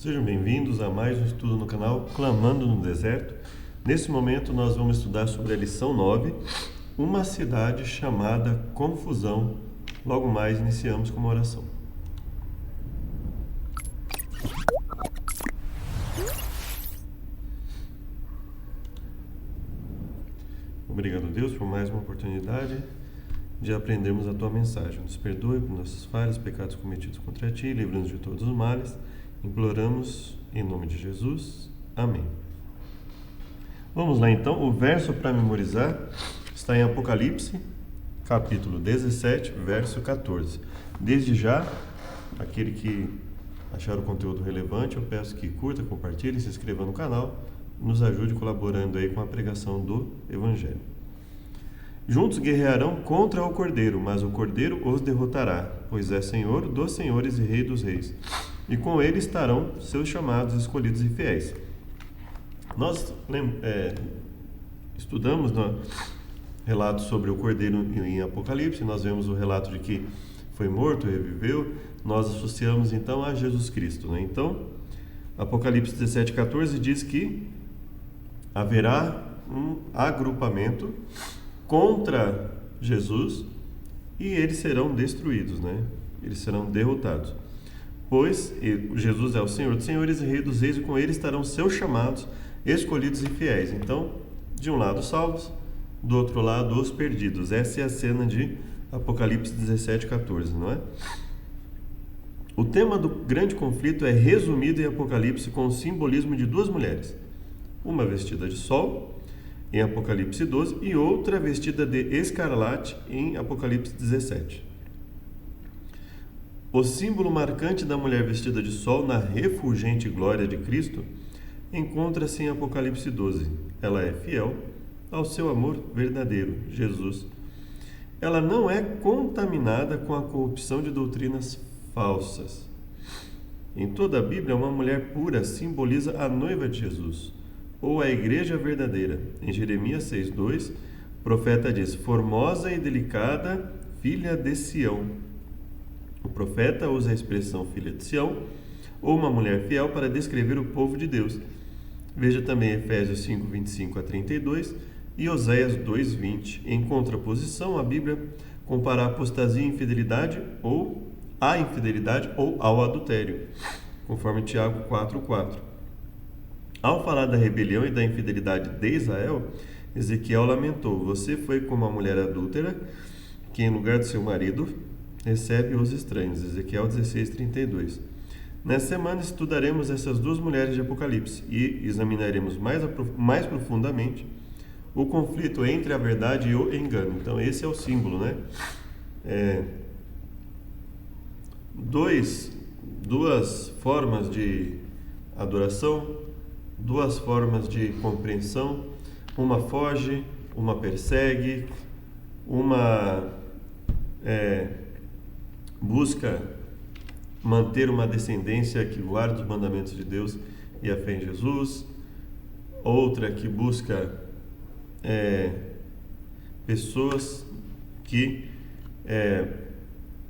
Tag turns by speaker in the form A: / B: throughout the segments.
A: Sejam bem-vindos a mais um estudo no canal Clamando no Deserto. Nesse momento nós vamos estudar sobre a lição 9, uma cidade chamada Confusão. Logo mais iniciamos com uma oração. Obrigado, Deus, por mais uma oportunidade de aprendermos a Tua mensagem. Nos perdoe por nossas falhas, pecados cometidos contra Ti, livra-nos de todos os males. Imploramos em nome de Jesus. Amém. Vamos lá então, o verso para memorizar está em Apocalipse, capítulo 17, verso 14. Desde já, aquele que achar o conteúdo relevante, eu peço que curta, compartilhe, se inscreva no canal, nos ajude colaborando aí com a pregação do Evangelho. Juntos guerrearão contra o Cordeiro, mas o Cordeiro os derrotará, pois é Senhor dos senhores e Rei dos reis. E com ele estarão seus chamados, escolhidos e fiéis. Nós estudamos relatos sobre o Cordeiro em Apocalipse, nós vemos o relato de que foi morto, reviveu, nós associamos então a Jesus Cristo, né? Então, Apocalipse 17:14 diz que haverá um agrupamento contra Jesus e eles serão destruídos, né? Eles serão derrotados. Pois Jesus é o Senhor dos senhores e Rei dos reis, e com ele estarão seus chamados, escolhidos e fiéis. Então, de um lado salvos, do outro lado os perdidos. Essa é a cena de Apocalipse 17:14, não é? O tema do grande conflito é resumido em Apocalipse com o simbolismo de duas mulheres. Uma vestida de sol, em Apocalipse 12, e outra vestida de escarlate, em Apocalipse 17. O símbolo marcante da mulher vestida de sol na refulgente glória de Cristo encontra-se em Apocalipse 12. Ela é fiel ao seu amor verdadeiro, Jesus. Ela não é contaminada com a corrupção de doutrinas falsas. Em toda a Bíblia, uma mulher pura simboliza a noiva de Jesus, ou a igreja verdadeira. Em Jeremias 6:2, o profeta diz: formosa e delicada, filha de Sião. O profeta usa a expressão filha de Sião, ou uma mulher fiel, para descrever o povo de Deus. Veja também Efésios 5:25-32 e Oséias 2:20. Em contraposição, a Bíblia compara a apostasia e infidelidade ou ao adultério, conforme Tiago 4:4. Ao falar da rebelião e da infidelidade de Israel, Ezequiel lamentou: você foi como a mulher adúltera, que em lugar de seu marido recebe os estranhos. Ezequiel 16:32. Nessa semana estudaremos essas duas mulheres de Apocalipse e examinaremos mais profundamente o conflito entre a verdade e o engano. Então esse é o símbolo, né? Duas formas de adoração, duas formas de compreensão. Uma foge, uma persegue, uma busca manter uma descendência que guarda os mandamentos de Deus e a fé em Jesus. Outra que busca pessoas que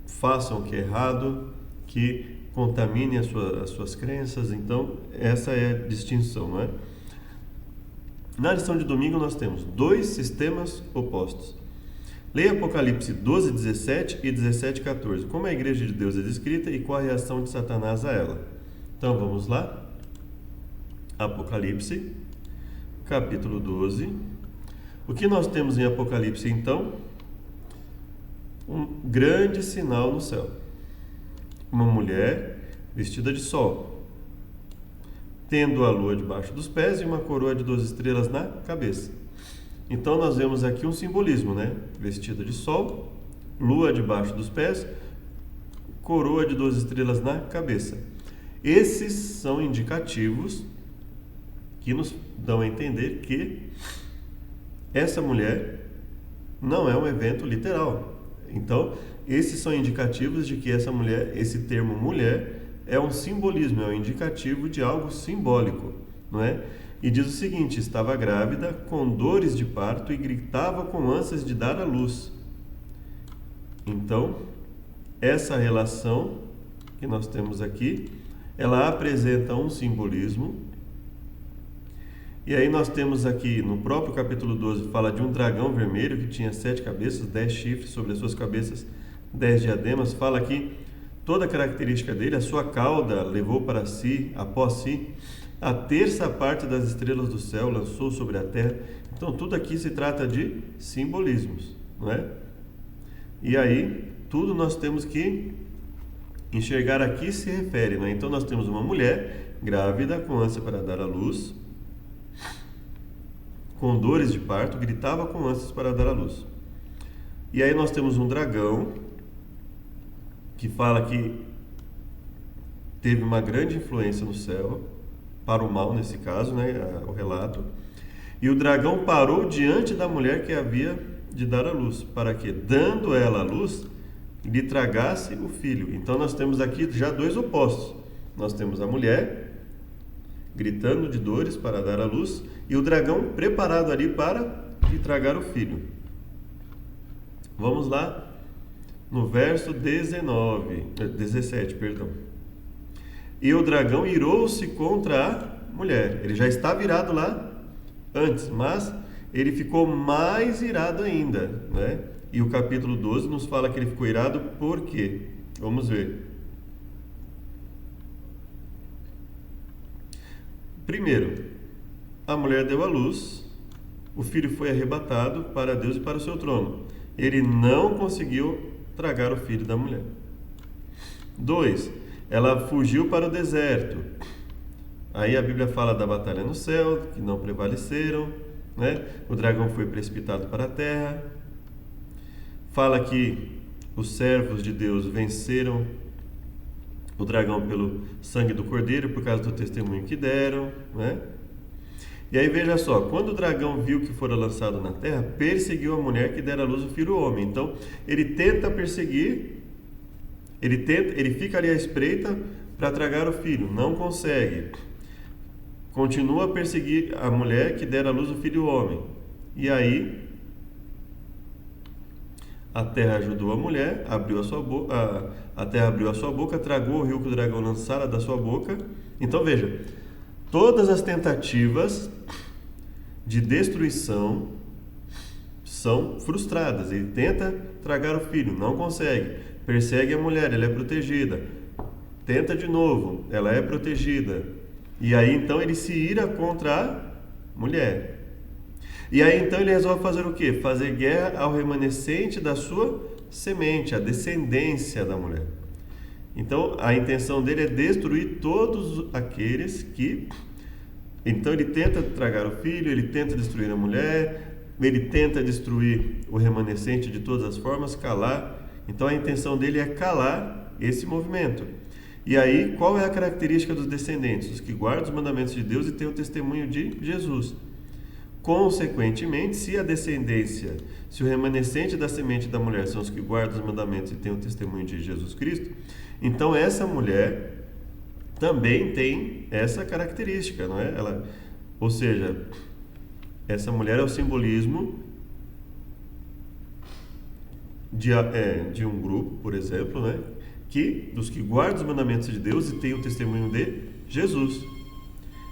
A: façam o que é errado, que contaminem as suas crenças. Então, essa é a distinção, não é? Na lição de domingo nós temos dois sistemas opostos. Leia Apocalipse 12:17 e 17:14. Como a igreja de Deus é descrita e qual a reação de Satanás a ela. Então vamos lá. Apocalipse, capítulo 12. O que nós temos em Apocalipse então? Um grande sinal no céu. Uma mulher vestida de sol, tendo a lua debaixo dos pés e uma coroa de 12 estrelas na cabeça. Então nós vemos aqui um simbolismo, né? Vestida de sol, lua debaixo dos pés, coroa de 12 estrelas na cabeça. Esses são indicativos que nos dão a entender que essa mulher não é um evento literal. Então, esses são indicativos de que essa mulher, esse termo mulher, é um simbolismo, é um indicativo de algo simbólico, não é? E diz o seguinte: estava grávida, com dores de parto, e gritava com ânsias de dar à luz. Então, essa relação que nós temos aqui ela apresenta um simbolismo. E aí nós temos aqui, no próprio capítulo 12, fala de um dragão vermelho que tinha 7 cabeças, 10 chifres, sobre as suas cabeças 10 diademas. Fala aqui toda a característica dele: a sua cauda levou para si, após si, a terça parte das estrelas do céu, lançou sobre a terra. Então tudo aqui se trata de simbolismos, não é? E aí, tudo nós temos que enxergar aqui se refere, não é? Então nós temos uma mulher grávida, com ânsia para dar à luz, com dores de parto, gritava com ânsias para dar à luz. E aí nós temos um dragão, que fala que teve uma grande influência no céu, para o mal nesse caso, né, o relato. E o dragão parou diante da mulher que havia de dar à luz, para que, dando ela à luz, lhe tragasse o filho. Então nós temos aqui já dois opostos. Nós temos a mulher gritando de dores para dar à luz, e o dragão preparado ali para lhe tragar o filho. Vamos lá no verso 17, perdão. E o dragão irou-se contra a mulher. Ele já está virado lá antes, mas ele ficou mais irado ainda, né? E o capítulo 12 nos fala que ele ficou irado por quê? Vamos ver. Primeiro, a mulher deu à luz, o filho foi arrebatado para Deus e para o seu trono. Ele não conseguiu tragar o filho da mulher. 2. Ela fugiu para o deserto. Aí a Bíblia fala da batalha no céu, que não prevaleceram, né? O dragão foi precipitado para a terra. Fala que os servos de Deus venceram o dragão pelo sangue do cordeiro, por causa do testemunho que deram, né? E aí veja só, quando o dragão viu que fora lançado na terra, perseguiu a mulher que dera à luz o filho homem. Então ele tenta perseguir, ele fica ali à espreita para tragar o filho, não consegue. Continua a perseguir a mulher que dera à luz o filho homem. E aí a terra ajudou a mulher, abriu a sua boca, a terra abriu a sua boca, tragou o rio que o dragão lançara da sua boca. Então veja, todas as tentativas de destruição são frustradas. Ele tenta tragar o filho, não consegue. Persegue a mulher, ela é protegida. Tenta de novo, ela é protegida. E aí então ele se ira contra a mulher. E aí então ele resolve fazer o quê? Fazer guerra ao remanescente da sua semente, a descendência da mulher. Então a intenção dele é destruir todos aqueles que... Então ele tenta tragar o filho, ele tenta destruir a mulher, ele tenta destruir o remanescente de todas as formas, calar. Então a intenção dele é calar esse movimento. E aí qual é a característica dos descendentes? Os que guardam os mandamentos de Deus e têm o testemunho de Jesus. Consequentemente, se a descendência, se o remanescente da semente da mulher são os que guardam os mandamentos e têm o testemunho de Jesus Cristo, então essa mulher também tem essa característica, não é? Ou seja, essa mulher é o simbolismo de um grupo, por exemplo, né? Dos que guardam os mandamentos de Deus e têm o testemunho de Jesus.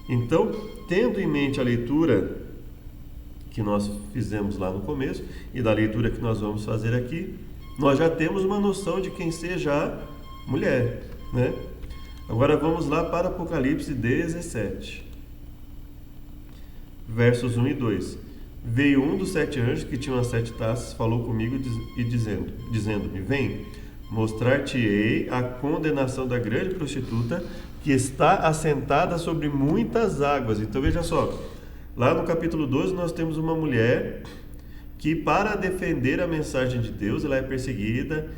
A: Então, tendo em mente a leitura que nós fizemos lá no começo e da leitura que nós vamos fazer aqui, nós já temos uma noção de quem seja a mulher, né? Agora vamos lá para Apocalipse 17, versos 1 e 2. Veio um dos 7 anjos que tinham as 7 taças, falou comigo e dizendo-me: vem, mostrar-te-ei a condenação da grande prostituta que está assentada sobre muitas águas. Então veja só, lá no capítulo 12 nós temos uma mulher que, para defender a mensagem de Deus, ela é perseguida,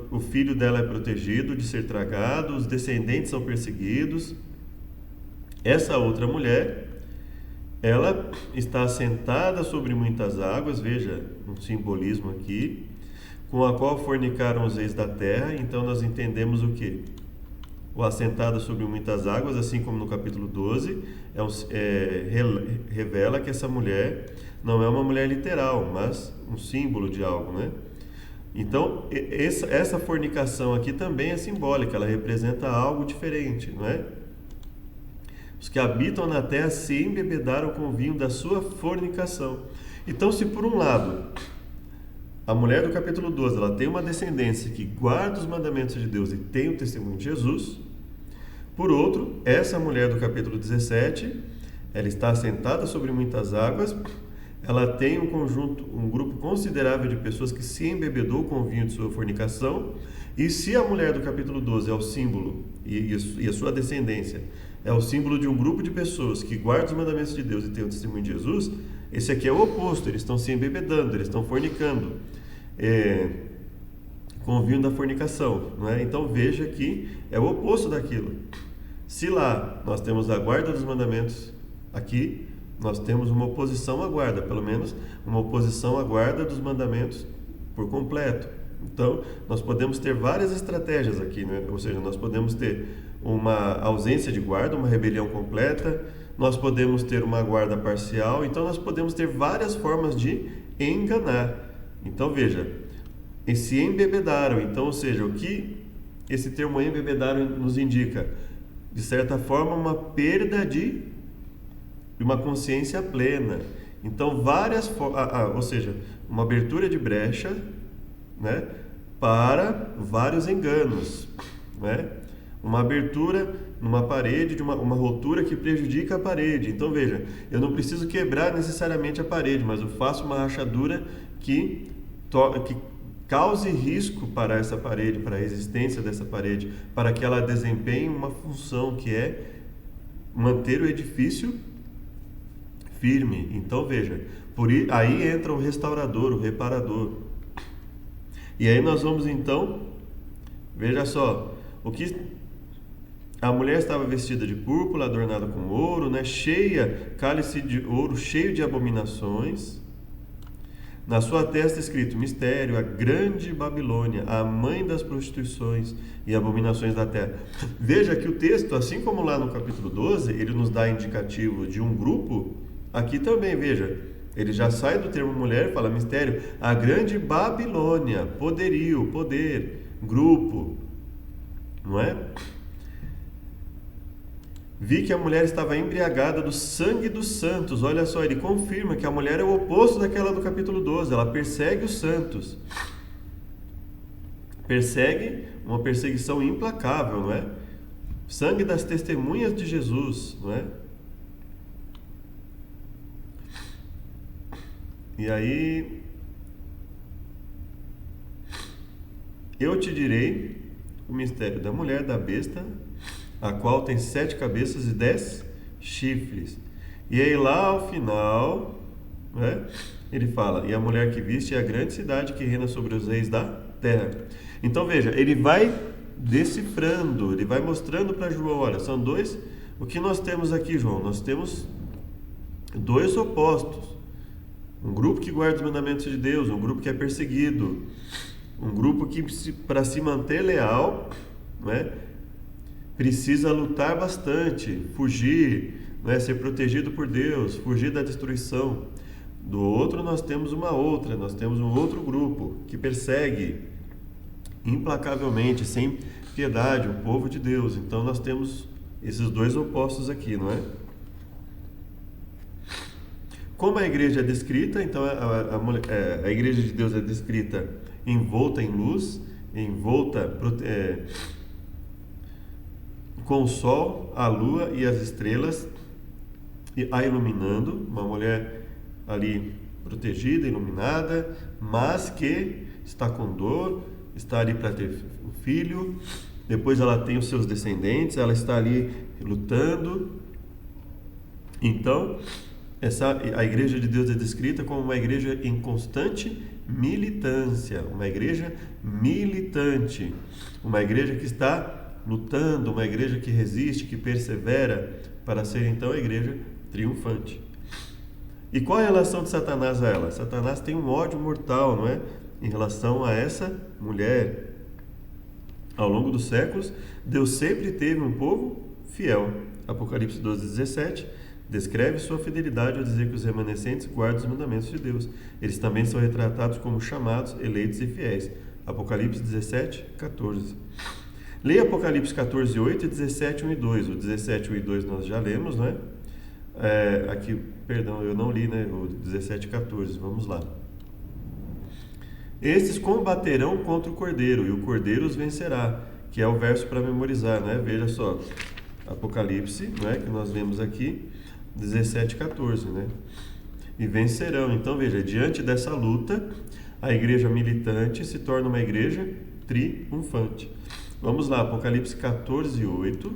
A: o filho dela é protegido de ser tragado, os descendentes são perseguidos. Essa outra mulher, ela está assentada sobre muitas águas, veja um simbolismo aqui, com a qual fornicaram os reis da terra. Então nós entendemos o quê? O assentado sobre muitas águas, assim como no capítulo 12, revela que essa mulher não é uma mulher literal, mas um símbolo de algo, né? Então, essa fornicação aqui também é simbólica, ela representa algo diferente, não é? Os que habitam na terra se embebedaram com o vinho da sua fornicação. Então, se por um lado, a mulher do capítulo 12, ela tem uma descendência que guarda os mandamentos de Deus e tem o testemunho de Jesus, por outro, essa mulher do capítulo 17, ela está assentada sobre muitas águas, ela tem um grupo considerável de pessoas que se embebedou com o vinho de sua fornicação, e se a mulher do capítulo 12 é o símbolo, e a sua descendência é o símbolo de um grupo de pessoas que guardam os mandamentos de Deus e tem o testemunho de Jesus, esse aqui é o oposto, eles estão se embebedando, eles estão fornicando com o vinho da fornicação, não é? Então veja que é o oposto daquilo. Se lá nós temos a guarda dos mandamentos, aqui nós temos uma oposição à guarda, pelo menos uma oposição à guarda dos mandamentos por completo. Então, nós podemos ter várias estratégias aqui, né? Ou seja, nós podemos ter uma ausência de guarda, uma rebelião completa, nós podemos ter uma guarda parcial, então nós podemos ter várias formas de enganar. Então, veja, se embebedaram, então, ou seja, o que esse termo embebedaram nos indica? De certa forma, uma perda de uma consciência plena. Então, várias ou seja, uma abertura de brecha, né, para vários enganos, né? Uma abertura numa parede, de uma rotura que prejudica a parede. Então, veja, eu não preciso quebrar necessariamente a parede, mas eu faço uma rachadura que cause risco para essa parede, para a existência dessa parede, para que ela desempenhe uma função que é manter o edifício firme. Então veja, aí entra o restaurador, o reparador. E aí nós vamos então, veja só, a mulher estava vestida de púrpura, adornada com ouro, né, cálice de ouro cheio de abominações. Na sua testa escrito mistério, a grande Babilônia, a mãe das prostituições e abominações da terra. Veja que o texto, assim como lá no capítulo 12, ele nos dá indicativo de um grupo, aqui também, veja, ele já sai do termo mulher e fala mistério, a grande Babilônia, poderio, poder, grupo, não é? Vi que a mulher estava embriagada do sangue dos santos. Olha só, ele confirma que a mulher é o oposto daquela do capítulo 12. Ela persegue os santos. Persegue uma perseguição implacável, não é? Sangue das testemunhas de Jesus, não é? E aí, eu te direi o mistério da mulher, da besta, a qual tem 7 cabeças e 10 chifres. E aí lá ao final, né, ele fala, e a mulher que viste é a grande cidade que reina sobre os reis da terra. Então veja, ele vai decifrando, ele vai mostrando para João, olha, são dois, o que nós temos aqui, João? Nós temos dois opostos. Um grupo que guarda os mandamentos de Deus, um grupo que é perseguido, um grupo que para se manter leal, né, precisa lutar bastante, fugir, né, ser protegido por Deus, fugir da destruição. Do outro nós temos um outro grupo que persegue implacavelmente, sem piedade, o povo de Deus. Então nós temos esses dois opostos aqui, não é? Como a igreja é descrita, então a igreja de Deus é descrita envolta em luz, com o sol, a lua e as estrelas a iluminando, uma mulher ali protegida, iluminada, mas que está com dor, está ali para ter um filho, depois ela tem os seus descendentes, ela está ali lutando. Então, a igreja de Deus é descrita como uma igreja em constante militância, uma igreja militante, uma igreja que está lutando, uma igreja que resiste, que persevera, para ser então a igreja triunfante. E qual a relação de Satanás a ela? Satanás tem um ódio mortal, não é? Em relação a essa mulher. Ao longo dos séculos, Deus sempre teve um povo fiel. Apocalipse 12:17 descreve sua fidelidade ao dizer que os remanescentes guardam os mandamentos de Deus. Eles também são retratados como chamados, eleitos e fiéis. Apocalipse 17, 14. Leia Apocalipse 14, 8 e 17, 1 e 2. O 17, 1 e 2 nós já lemos, não é? Aqui, perdão, eu não li, né? O 17, 14. Vamos lá. Estes combaterão contra o Cordeiro, e o Cordeiro os vencerá, que é o verso para memorizar, né? Veja só, Apocalipse, né? Que nós vemos aqui, 17, 14, né? E vencerão. Então, veja, diante dessa luta, a igreja militante se torna uma igreja triunfante. Vamos lá, Apocalipse 14, 8.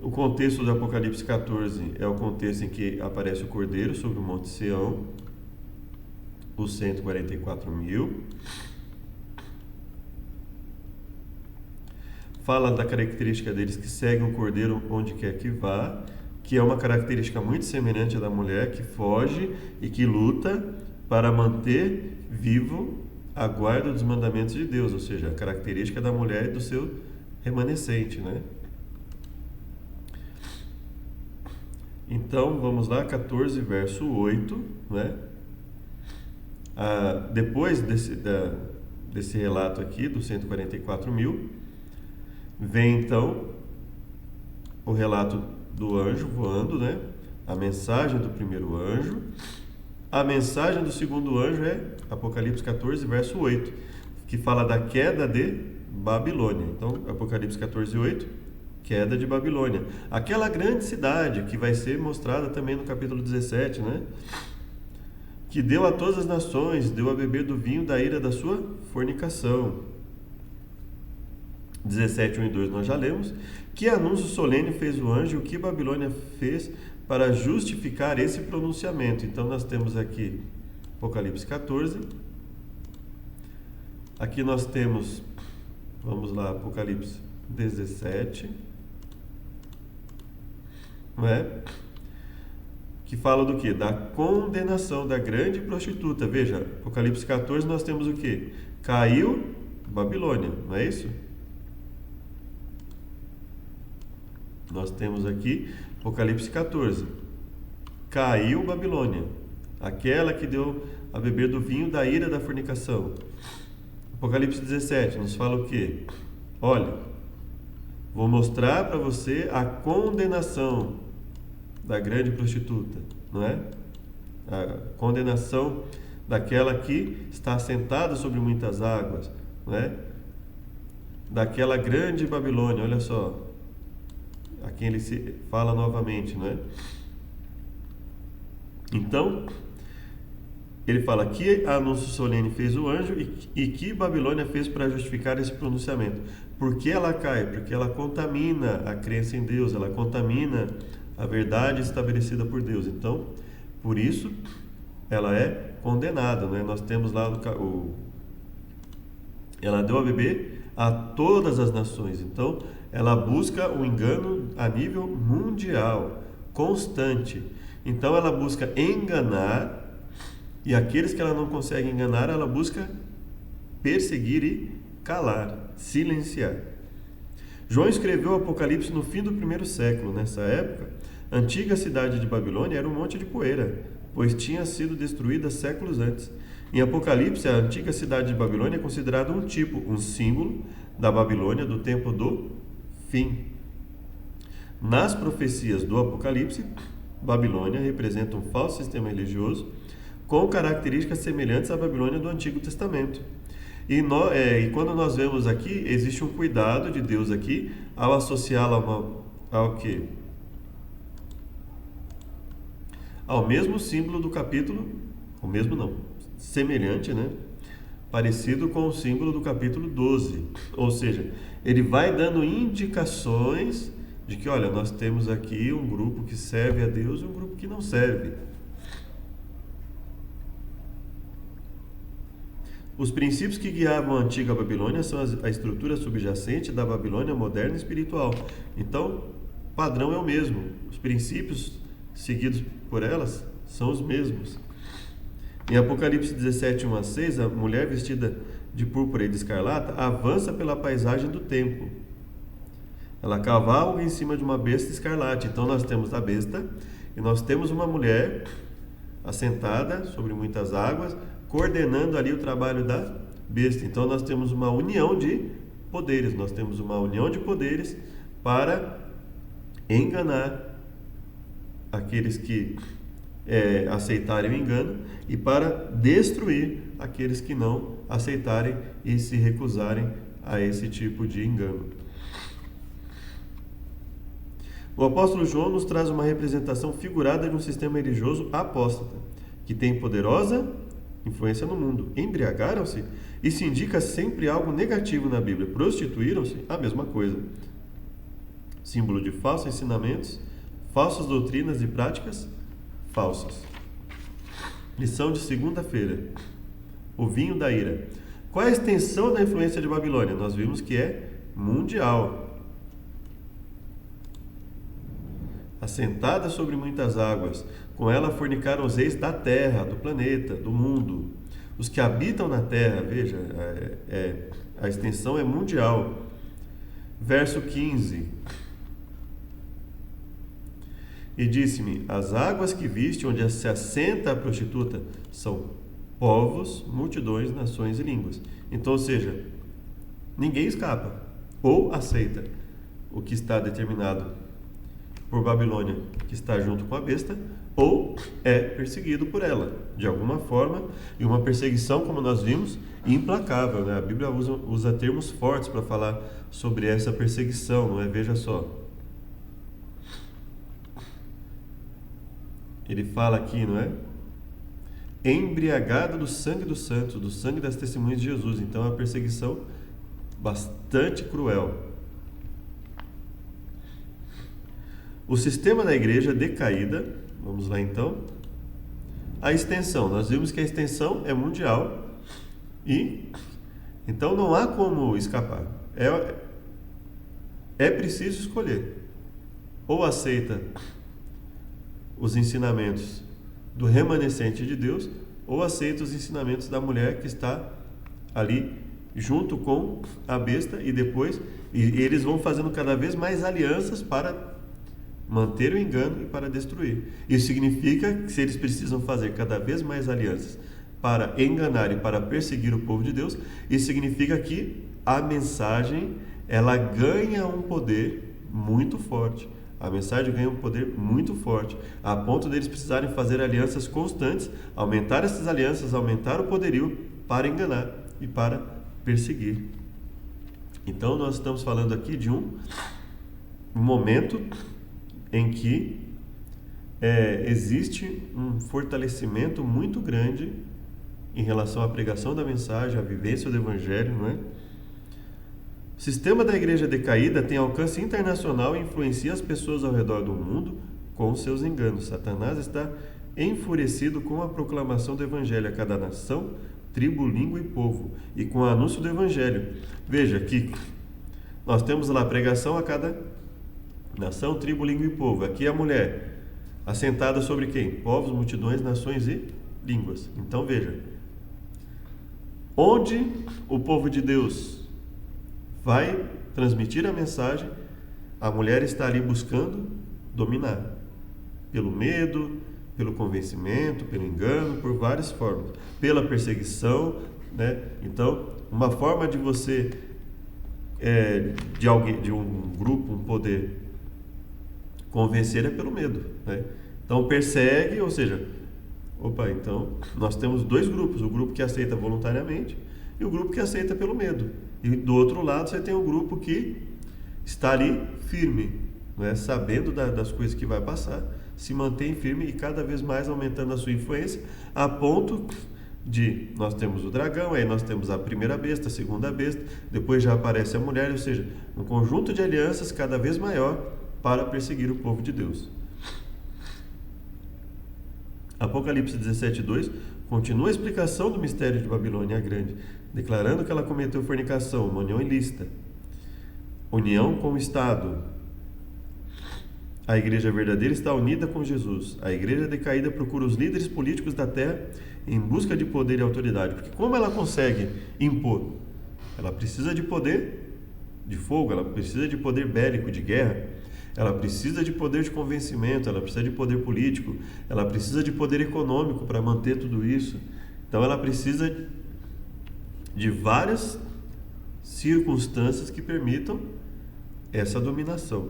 A: O contexto do Apocalipse 14 é o contexto em que aparece o Cordeiro sobre o Monte Sião, os 144.000. Fala da característica deles que seguem o Cordeiro onde quer que vá, que é uma característica muito semelhante à da mulher que foge e que luta para manter vivo a guarda dos mandamentos de Deus, ou seja, a característica da mulher e do seu remanescente, né? Então, vamos lá, 14, verso 8, né? Depois desse relato aqui, dos 144.000, vem então o relato do anjo voando, né? A mensagem do primeiro anjo. A mensagem do segundo anjo é Apocalipse 14, verso 8, que fala da queda de Babilônia. Então, Apocalipse 14, 8, queda de Babilônia. Aquela grande cidade que vai ser mostrada também no capítulo 17, né? Que deu a todas as nações, deu a beber do vinho da ira da sua fornicação. 17, 1 e 2 nós já lemos. Que anúncio solene fez o anjo e o que Babilônia fez para justificar esse pronunciamento. Então nós temos aqui Apocalipse 14. Aqui nós temos, vamos lá, Apocalipse 17. Não é? Que fala do que? Da condenação da grande prostituta. Veja, Apocalipse 14 nós temos o que? Caiu Babilônia, não é isso? Nós temos aqui Apocalipse 14. Caiu Babilônia, aquela que deu a beber do vinho da ira da fornicação. Apocalipse 17 nos fala o quê? Olha, vou mostrar para você a condenação da grande prostituta, não é? A condenação daquela que está assentada sobre muitas águas, não é? Daquela grande Babilônia, olha só, a quem ele se fala novamente, não é? Então, ele fala que anúncio solene fez o anjo e que Babilônia fez para justificar esse pronunciamento. Por que ela cai? Porque ela contamina a crença em Deus, ela contamina a verdade estabelecida por Deus. Então, por isso, ela é condenada, né? Nós temos lá ela deu a beber a todas as nações. Então, ela busca o engano a nível mundial, constante. Então, ela busca enganar, e aqueles que ela não consegue enganar, ela busca perseguir e calar, silenciar. João escreveu o Apocalipse no fim do primeiro século. Nessa época, a antiga cidade de Babilônia era um monte de poeira, pois tinha sido destruída séculos antes. Em Apocalipse, a antiga cidade de Babilônia é considerada um tipo, um símbolo da Babilônia do tempo do fim. Nas profecias do Apocalipse, Babilônia representa um falso sistema religioso com características semelhantes à Babilônia do Antigo Testamento. E quando nós vemos aqui, existe um cuidado de Deus aqui ao associá-la ao quê? Ao mesmo símbolo do capítulo, o mesmo não, semelhante, né? Parecido com o símbolo do capítulo 12. Ou seja, ele vai dando indicações de que, olha, nós temos aqui um grupo que serve a Deus e um grupo que não serve. Os princípios que guiavam a antiga Babilônia são a estrutura subjacente da Babilônia moderna e espiritual. Então, o padrão é o mesmo. Os princípios seguidos por elas são os mesmos. Em Apocalipse 17, 1 a 6, a mulher vestida de púrpura e de escarlata avança pela paisagem do templo. Ela cavalga em cima de uma besta escarlate. Então nós temos a besta e nós temos uma mulher assentada sobre muitas águas, coordenando ali o trabalho da besta. Então nós temos uma união de poderes, para enganar aqueles que aceitarem o engano e para destruir aqueles que não aceitarem e se recusarem a esse tipo de engano. O apóstolo João nos traz uma representação figurada de um sistema religioso apóstata, que tem poderosa influência no mundo. Embriagaram-se? Isso indica sempre algo negativo na Bíblia. Prostituíram-se? A mesma coisa. Símbolo de falsos ensinamentos, falsas doutrinas e práticas falsas. Lição de segunda-feira. O vinho da ira. Qual é a extensão da influência de Babilônia? Nós vimos que é mundial. Assentada sobre muitas águas, com ela fornicaram os reis da terra, do planeta, do mundo. Os que habitam na terra, veja, a extensão é mundial. Verso 15. E disse-me, as águas que viste, onde se assenta a prostituta, são povos, multidões, nações e línguas. Então, ou seja, ninguém escapa ou aceita o que está determinado por Babilônia, que está junto com a besta, ou é perseguido por ela, de alguma forma, e uma perseguição, como nós vimos, implacável, né? A Bíblia usa termos fortes para falar sobre essa perseguição, não é? Veja só. Ele fala aqui, não é? Embriagado do sangue dos santos, do sangue das testemunhas de Jesus. Então, é uma perseguição bastante cruel. O sistema da igreja decaída, vamos lá então. A extensão, nós vimos que a extensão é mundial e então não há como escapar. É preciso escolher. Ou aceita os ensinamentos do remanescente de Deus, ou aceita os ensinamentos da mulher que está ali junto com a besta e depois eles vão fazendo cada vez mais alianças para manter o engano e para destruir. Isso significa que se eles precisam fazer cada vez mais alianças para enganar e para perseguir o povo de Deus, isso significa que a mensagem ela ganha um poder muito forte. A mensagem ganha um poder muito forte, a ponto deles precisarem fazer alianças constantes, aumentar essas alianças, aumentar o poderio para enganar e para perseguir. Então nós estamos falando aqui de um momento em que existe um fortalecimento muito grande em relação à pregação da mensagem, à vivência do Evangelho, não é? O sistema da igreja decaída tem alcance internacional e influencia as pessoas ao redor do mundo com seus enganos. Satanás está enfurecido com a proclamação do Evangelho a cada nação, tribo, língua e povo, e com o anúncio do Evangelho. Veja que nós temos lá a pregação a cada nação, tribo, língua e povo. Aqui a mulher, assentada sobre quem? Povos, multidões, nações e línguas. Então veja, onde o povo de Deus vai transmitir a mensagem, a mulher está ali buscando dominar. Pelo medo, pelo convencimento, pelo engano, por várias formas. Pela perseguição, né? Então, uma forma de você, de um grupo, um poder convencer é pelo medo, né? Então persegue, ou seja, então nós temos dois grupos, o grupo que aceita voluntariamente e o grupo que aceita pelo medo. E do outro lado você tem o grupo que está ali firme, né? Sabendo das coisas que vai passar, se mantém firme e cada vez mais aumentando a sua influência, a ponto de nós temos o dragão, aí nós temos a primeira besta, a segunda besta, depois já aparece a mulher, ou seja, um conjunto de alianças cada vez maior para perseguir o povo de Deus. Apocalipse 17:2 continua a explicação do mistério de Babilônia a Grande, declarando que ela cometeu fornicação, uma união ilícita, união com o Estado. A igreja verdadeira está unida com Jesus. A igreja decaída procura os líderes políticos da terra em busca de poder e autoridade. Porque como ela consegue impor? Ela precisa de poder de fogo, ela precisa de poder bélico, de guerra. ela precisa de poder de convencimento, ela precisa de poder político, ela precisa de poder econômico para manter tudo isso. Então ela precisa de várias circunstâncias que permitam essa dominação.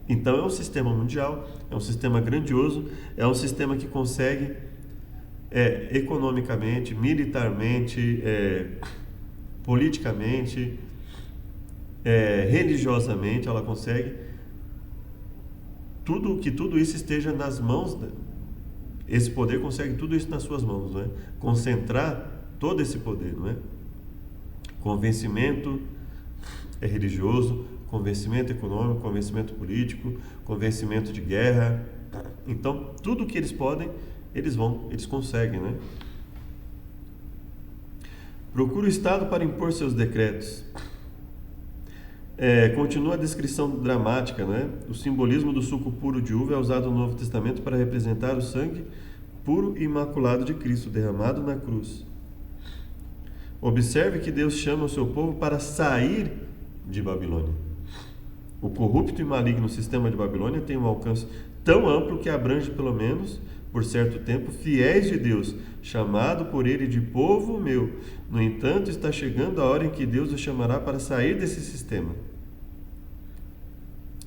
A: Então é um sistema mundial, é um sistema grandioso, é um sistema que consegue economicamente, militarmente, politicamente, religiosamente, ela consegue tudo isso esteja nas mãos, esse poder consegue tudo isso nas suas mãos, não é? Concentrar todo esse poder, não é? Convencimento religioso, convencimento econômico, convencimento político, convencimento de guerra. Então, tudo que eles podem, eles conseguem, né? Procura o Estado para impor seus decretos. Continua a descrição dramática, né? O simbolismo do suco puro de uva é usado no Novo Testamento para representar o sangue puro e imaculado de Cristo derramado na cruz. Observe que Deus chama o seu povo para sair de Babilônia. O corrupto e maligno sistema de Babilônia tem um alcance tão amplo que abrange, pelo menos por certo tempo, fiéis de Deus, chamado por ele de povo meu. No entanto, está chegando a hora em que Deus os chamará para sair desse sistema,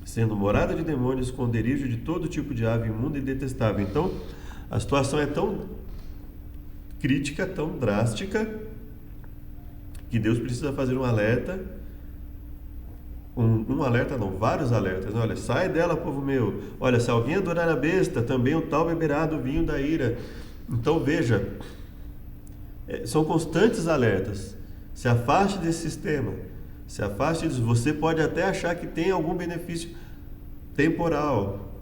A: sendo morada de demônios, esconderijo de todo tipo de ave imunda e detestável. Então, a situação é tão crítica, tão drástica, que Deus precisa fazer um alerta, vários alertas. Olha, sai dela, povo meu. Olha, se alguém adorar a besta, também o tal beberá do vinho da ira. Então veja, são constantes alertas. Se afaste desse sistema, se afaste disso. Você pode até achar que tem algum benefício temporal,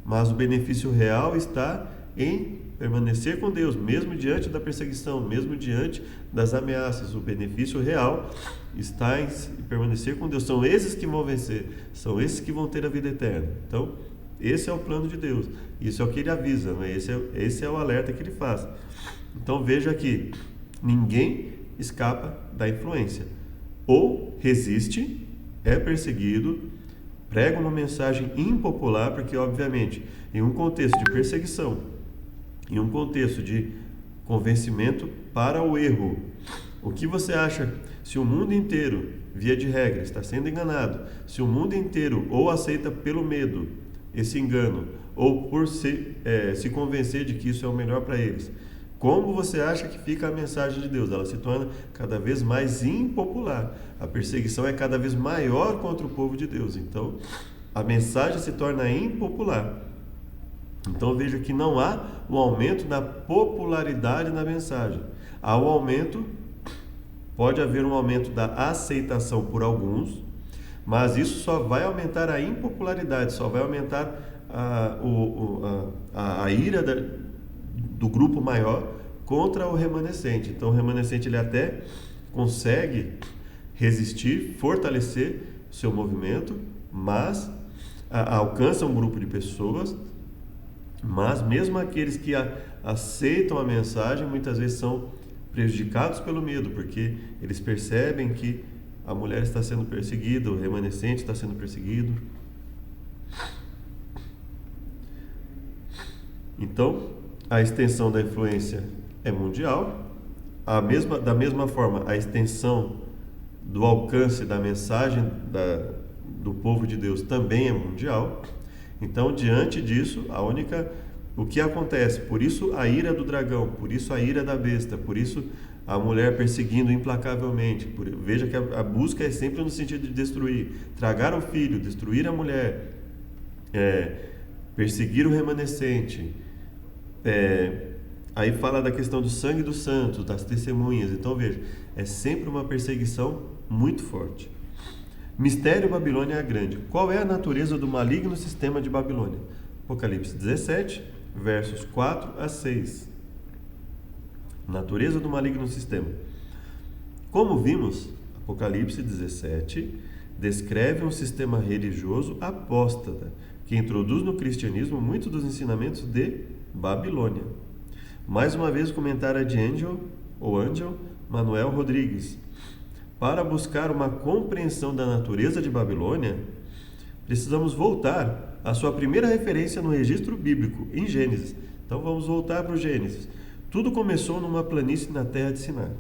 A: mas o benefício real está em permanecer com Deus, mesmo diante da perseguição, mesmo diante das ameaças. O benefício real está em permanecer com Deus. São esses que vão vencer, são esses que vão ter a vida eterna. Então, esse é o plano de Deus. Isso é o que ele avisa, né? Esse é o alerta que ele faz. Então, veja que ninguém escapa da influência. Ou resiste, é perseguido, prega uma mensagem impopular, porque, obviamente, em um contexto de perseguição, em um contexto de convencimento para o erro, o que você acha se o mundo inteiro, via de regra, está sendo enganado, se o mundo inteiro ou aceita pelo medo esse engano, ou por se convencer de que isso é o melhor para eles, como você acha que fica a mensagem de Deus? Ela se torna cada vez mais impopular. A perseguição é cada vez maior contra o povo de Deus. Então, a mensagem se torna impopular. Então veja que não há um aumento na popularidade da mensagem. Há um aumento, pode haver um aumento da aceitação por alguns, mas isso só vai aumentar a impopularidade, só vai aumentar a ira do grupo maior contra o remanescente. Então o remanescente ele até consegue resistir, fortalecer o seu movimento, mas alcança um grupo de pessoas. Mas mesmo aqueles que aceitam a mensagem, muitas vezes são prejudicados pelo medo, porque eles percebem que a mulher está sendo perseguida, o remanescente está sendo perseguido. Então, a extensão da influência é mundial. Da mesma forma, a extensão do alcance da mensagem do povo de Deus também é mundial. Então, diante disso, o que acontece? Por isso a ira do dragão, por isso a ira da besta, por isso a mulher perseguindo implacavelmente. Veja que a busca é sempre no sentido de destruir, tragar o filho, destruir a mulher, perseguir o remanescente. Aí fala da questão do sangue dos santos, das testemunhas. Então veja, é sempre uma perseguição muito forte. Mistério Babilônia é grande. Qual é a natureza do maligno sistema de Babilônia? Apocalipse 17, versos 4 a 6. Natureza do maligno sistema. Como vimos, Apocalipse 17 descreve um sistema religioso apóstata que introduz no cristianismo muitos dos ensinamentos de Babilônia. Mais uma vez o comentário de Angel Manuel Rodrigues. Para buscar uma compreensão da natureza de Babilônia, precisamos voltar à sua primeira referência no registro bíblico, em Gênesis. Então vamos voltar para o Gênesis. Tudo começou numa planície na terra de Sinar,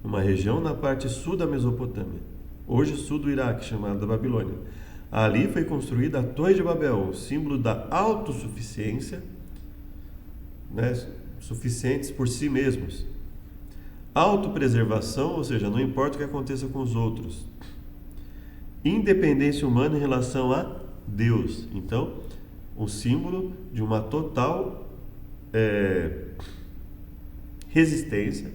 A: uma região na parte sul da Mesopotâmia, hoje sul do Iraque, chamada Babilônia. Ali foi construída a Torre de Babel, o símbolo da autossuficiência, suficientes por si mesmos. Autopreservação, ou seja, não importa o que aconteça com os outros. Independência humana em relação a Deus. Então, o símbolo de uma total resistência,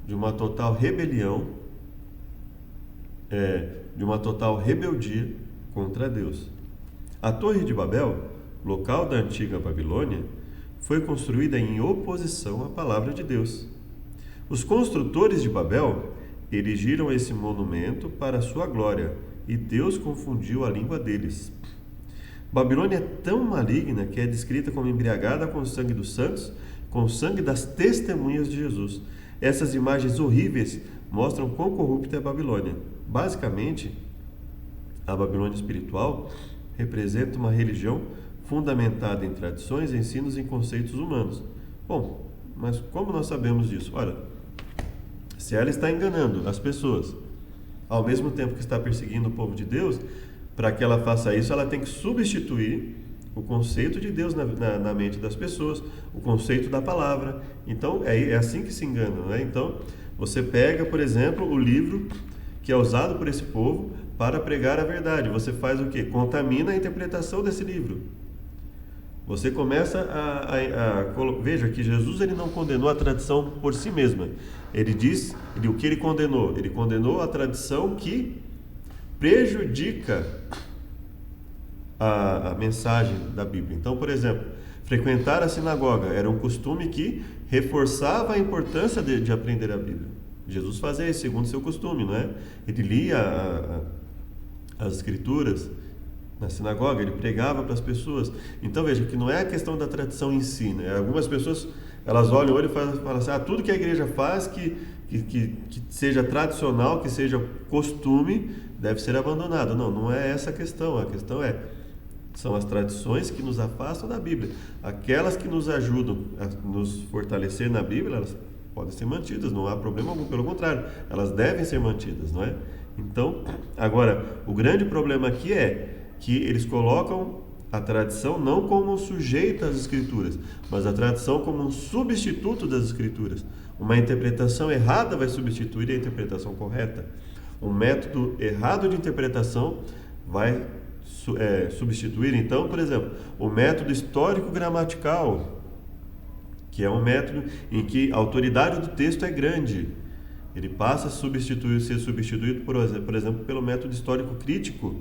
A: de uma total rebelião, de uma total rebeldia contra Deus. A Torre de Babel, local da antiga Babilônia, foi construída em oposição à palavra de Deus. Os construtores de Babel erigiram esse monumento para a sua glória, e Deus confundiu a língua deles. Babilônia é tão maligna que é descrita como embriagada com o sangue dos santos, com o sangue das testemunhas de Jesus. Essas imagens horríveis mostram quão corrupta é a Babilônia. Basicamente, a Babilônia espiritual representa uma religião fundamentada em tradições, ensinos e conceitos humanos. Bom, mas como nós sabemos disso? Olha, se ela está enganando as pessoas, ao mesmo tempo que está perseguindo o povo de Deus, para que ela faça isso, ela tem que substituir o conceito de Deus na mente das pessoas, o conceito da palavra. Então, é assim que se engana, né? Então, você pega, por exemplo, o livro que é usado por esse povo para pregar a verdade. Você faz o quê? Contamina a interpretação desse livro. Você começa veja que Jesus ele não condenou a tradição por si mesma. Ele diz, o que ele condenou? Ele condenou a tradição que prejudica a mensagem da Bíblia. Então, por exemplo, frequentar a sinagoga era um costume que reforçava a importância de aprender a Bíblia. Jesus fazia isso segundo seu costume, não é? Ele lia as escrituras na sinagoga, ele pregava para as pessoas. Então veja que não é a questão da tradição em si, né? Algumas pessoas, elas olham o olho e falam assim, tudo que a igreja faz que seja tradicional, que seja costume, deve ser abandonado. Não é essa a questão. A questão são as tradições que nos afastam da Bíblia. Aquelas que nos ajudam a nos fortalecer na Bíblia, elas podem ser mantidas, não há problema algum, pelo contrário, elas devem ser mantidas, não é? Então, agora, o grande problema aqui é que eles colocam a tradição não como sujeita às Escrituras, mas a tradição como um substituto das Escrituras. Uma interpretação errada vai substituir a interpretação correta. Um método errado de interpretação vai substituir, então, por exemplo, o método histórico-gramatical, que é um método em que a autoridade do texto é grande. Ele passa a ser substituído, por exemplo, pelo método histórico-crítico.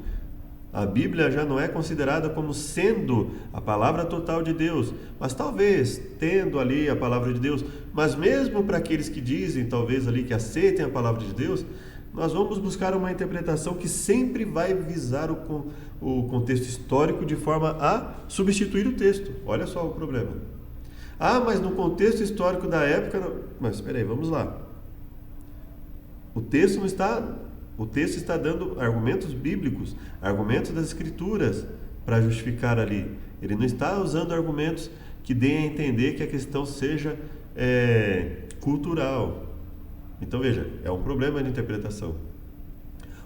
A: A Bíblia já não é considerada como sendo a palavra total de Deus, mas talvez tendo ali a palavra de Deus, mas mesmo para aqueles que dizem, talvez ali que aceitem a palavra de Deus, nós vamos buscar uma interpretação que sempre vai visar o contexto histórico de forma a substituir o texto. Olha só o problema. Mas no contexto histórico da época... Mas espera aí, vamos lá. O texto está dando argumentos bíblicos, argumentos das Escrituras para justificar ali. Ele não está usando argumentos que deem a entender que a questão seja cultural. Então veja, é um problema de interpretação.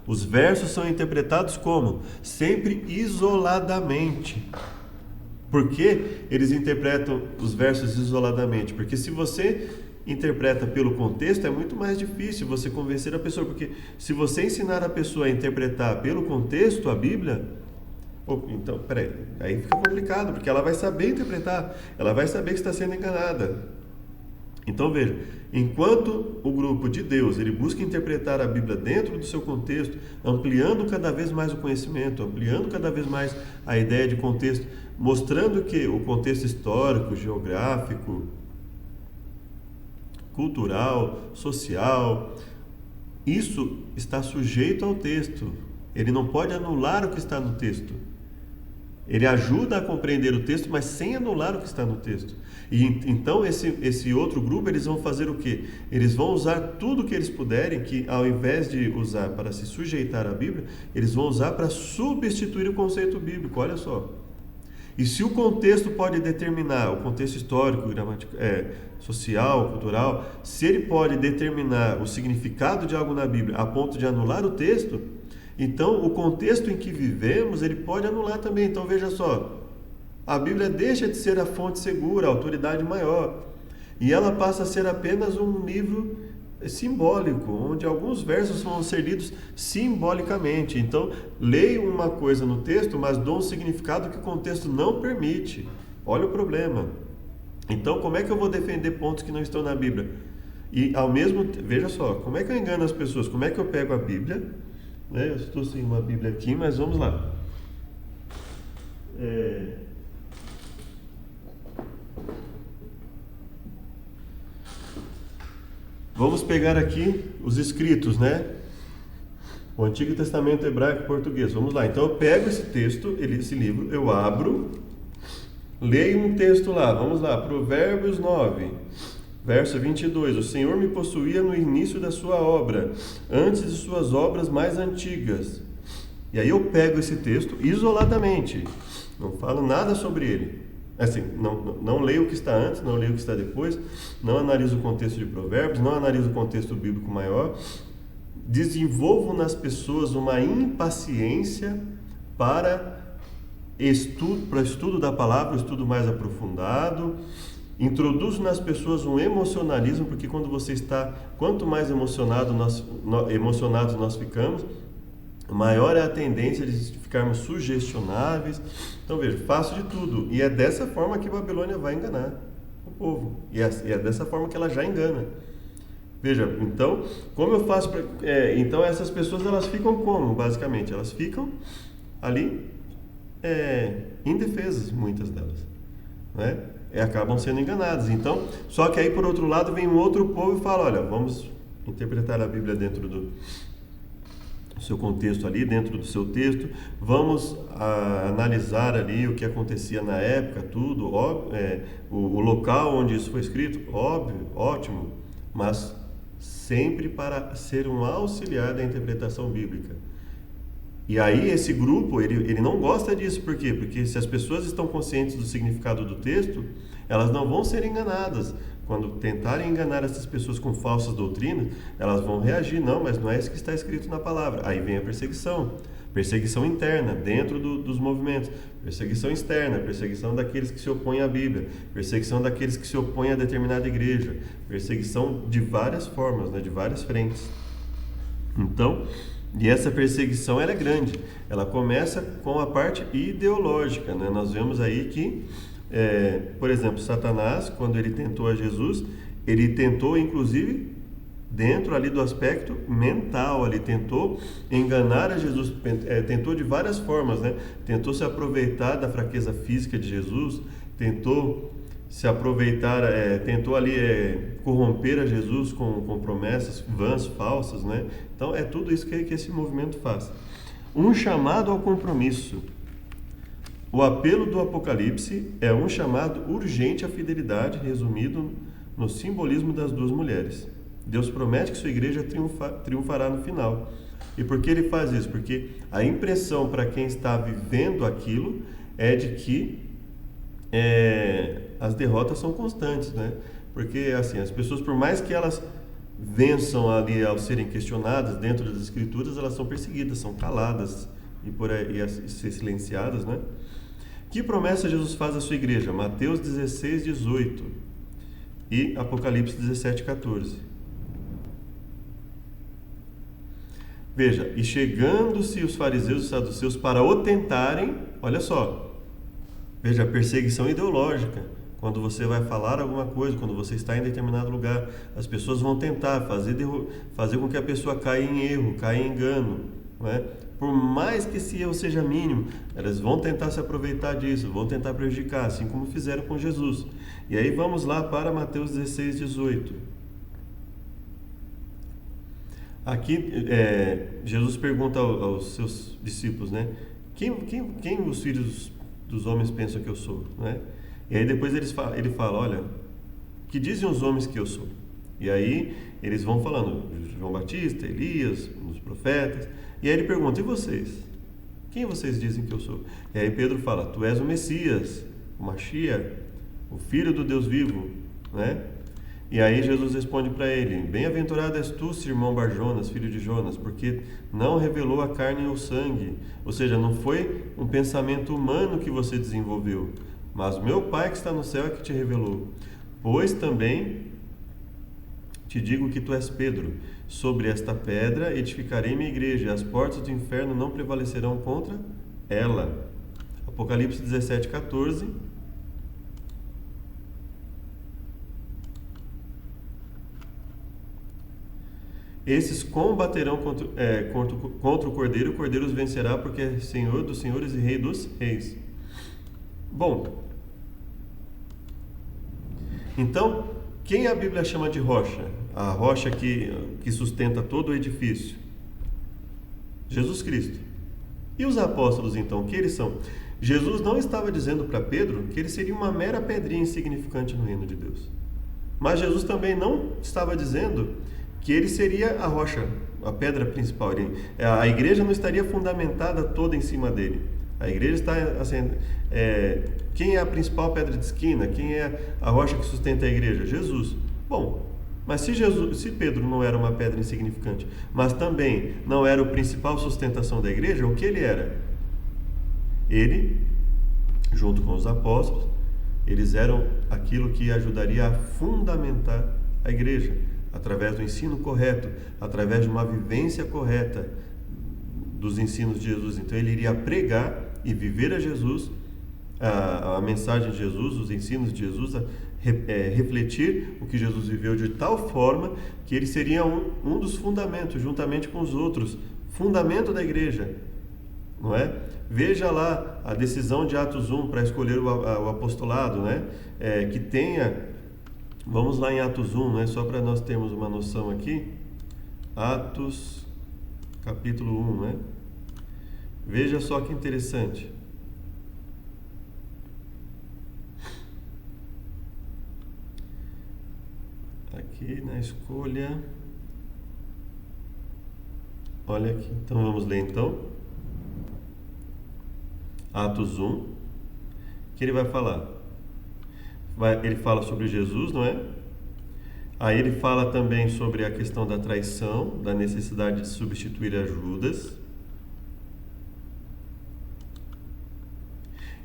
A: Os versos são interpretados como? Sempre isoladamente. Por que eles interpretam os versos isoladamente? Porque se você interpreta pelo contexto, é muito mais difícil você convencer a pessoa, porque se você ensinar a pessoa a interpretar pelo contexto a Bíblia, então, peraí, aí fica complicado, porque ela vai saber interpretar, ela vai saber que está sendo enganada. Então veja, enquanto o grupo de Deus ele busca interpretar a Bíblia dentro do seu contexto, ampliando cada vez mais o conhecimento, ampliando cada vez mais a ideia de contexto, mostrando que o contexto histórico, geográfico, cultural, social, isso está sujeito ao texto. Ele não pode anular o que está no texto. Ele ajuda a compreender o texto, mas sem anular o que está no texto. E então esse outro grupo, eles vão fazer o quê? Eles vão usar tudo que eles puderem, que ao invés de usar para se sujeitar à Bíblia, eles vão usar para substituir o conceito bíblico, olha só. E se o contexto pode determinar, o contexto histórico, social, cultural, se ele pode determinar o significado de algo na Bíblia a ponto de anular o texto, então o contexto em que vivemos, ele pode anular também. Então veja só, a Bíblia deixa de ser a fonte segura, a autoridade maior, e ela passa a ser apenas um livro simbólico, onde alguns versos vão ser lidos simbolicamente. Então, leio uma coisa no texto, mas dou um significado que o contexto não permite. Olha o problema. Então, como é que eu vou defender pontos que não estão na Bíblia? E ao mesmo tempo, veja só, como é que eu engano as pessoas? Como é que eu pego a Bíblia? Eu estou sem uma Bíblia aqui, mas vamos lá. Vamos pegar aqui os escritos, né? O Antigo Testamento hebraico e português. Vamos lá. Então eu pego esse texto, esse livro, eu abro, leio um texto lá. Vamos lá. Provérbios 9, verso 22. O Senhor me possuía no início da sua obra, antes de suas obras mais antigas. E aí eu pego esse texto isoladamente. Não falo nada sobre ele. Assim, não leio o que está antes, não leio o que está depois, não analiso o contexto de Provérbios, não analiso o contexto bíblico maior, desenvolvo nas pessoas uma impaciência para estudo da palavra, um estudo mais aprofundado, introduzo nas pessoas um emocionalismo, porque quanto mais emocionados nós ficamos, maior é a tendência de ficarmos sugestionáveis. Então veja, faço de tudo. E é dessa forma que Babilônia vai enganar o povo. E é dessa forma que ela já engana. Veja, então, como eu faço para... então essas pessoas, elas ficam como, basicamente? Elas ficam ali indefesas, muitas delas. Né? E acabam sendo enganadas. Então, só que aí, por outro lado, vem um outro povo e fala, olha, vamos interpretar a Bíblia dentro do seu contexto ali, dentro do seu texto, vamos analisar ali o que acontecia na época, tudo, o local onde isso foi escrito, ótimo, mas sempre para ser um auxiliar da interpretação bíblica. E aí esse grupo, ele não gosta disso, por quê? Porque se as pessoas estão conscientes do significado do texto, elas não vão ser enganadas. Quando tentarem enganar essas pessoas com falsas doutrinas, elas vão reagir, não, mas não é isso que está escrito na palavra. Aí vem a perseguição interna, dentro dos movimentos, perseguição externa, perseguição daqueles que se opõem à Bíblia, perseguição daqueles que se opõem a determinada igreja, perseguição de várias formas, né, de várias frentes. Então, e essa perseguição ela é grande, ela começa com a parte ideológica, né? Nós vemos aí que por exemplo, Satanás, quando ele tentou a Jesus, ele tentou inclusive dentro ali do aspecto mental, ele tentou enganar a Jesus, tentou de várias formas, né? Tentou se aproveitar da fraqueza física de Jesus, tentou se aproveitar, tentou ali corromper a Jesus com promessas vãs, falsas, né? Então é tudo isso que esse movimento faz. Um chamado ao compromisso. O apelo do Apocalipse é um chamado urgente à fidelidade, resumido no simbolismo das duas mulheres. Deus promete que sua igreja triunfará no final. E por que ele faz isso? Porque a impressão para quem está vivendo aquilo é de que as derrotas são constantes, né? Porque assim, as pessoas, por mais que elas vençam ali ao serem questionadas dentro das escrituras, elas são perseguidas, são caladas e ser silenciadas, né? Que promessa Jesus faz à sua igreja? Mateus 16, 18 e Apocalipse 17, 14. Veja, e chegando-se os fariseus e os saduceus para o tentarem, olha só, veja, a perseguição ideológica. Quando você vai falar alguma coisa, quando você está em determinado lugar, as pessoas vão tentar fazer com que a pessoa caia em erro, caia em engano, não é? Por mais que esse erro seja mínimo, elas vão tentar se aproveitar disso, vão tentar prejudicar, assim como fizeram com Jesus. E aí vamos lá para Mateus 16, 18. Aqui Jesus pergunta aos seus discípulos, né? Quem os filhos dos homens pensam que eu sou, né? E aí depois ele fala, olha, que dizem os homens que eu sou? E aí eles vão falando, João Batista, Elias, os profetas. E aí ele pergunta, e vocês? Quem vocês dizem que eu sou? E aí Pedro fala, tu és o Messias, o Mashiach, o Filho do Deus vivo, né? E aí Jesus responde para ele, bem-aventurado és tu, Simão Bar-Jonas, filho de Jonas, porque não revelou a carne ou o sangue, ou seja, não foi um pensamento humano que você desenvolveu, mas meu Pai que está no céu é que te revelou. Pois também te digo que tu és Pedro, sobre esta pedra edificarei minha igreja, e as portas do inferno não prevalecerão contra ela. Apocalipse 17:14. Esses combaterão contra o Cordeiro os vencerá, porque é Senhor dos senhores e Rei dos reis. Bom, então, quem a Bíblia chama de rocha? A rocha que sustenta todo o edifício? Jesus Cristo. E os apóstolos, então, que eles são? Jesus não estava dizendo para Pedro que ele seria uma mera pedrinha insignificante no reino de Deus. Mas Jesus também não estava dizendo que ele seria a rocha, a pedra principal. A igreja não estaria fundamentada toda em cima dele. A igreja está assim, quem é a principal pedra de esquina? Quem é a rocha que sustenta a igreja? Jesus. Bom, mas se Pedro não era uma pedra insignificante, mas também não era o principal sustentação da igreja, o que ele era? Ele, junto com os apóstolos, eles eram aquilo que ajudaria a fundamentar a igreja, através do ensino correto, através de uma vivência correta dos ensinos de Jesus. Então ele iria pregar e viver a Jesus, a mensagem de Jesus, os ensinos de Jesus, refletir o que Jesus viveu de tal forma que ele seria um dos fundamentos, juntamente com os outros, fundamento da igreja, não é? Veja lá a decisão de Atos 1 para escolher o apostolado, né? Que tenha, vamos lá em Atos 1, né? Só para nós termos uma noção aqui, Atos capítulo 1, né? Veja só que interessante. Aqui na escolha, olha aqui, então vamos ler então, Atos 1, que ele vai falar, ele fala sobre Jesus, não é? Aí ele fala também sobre a questão da traição, da necessidade de substituir a Judas.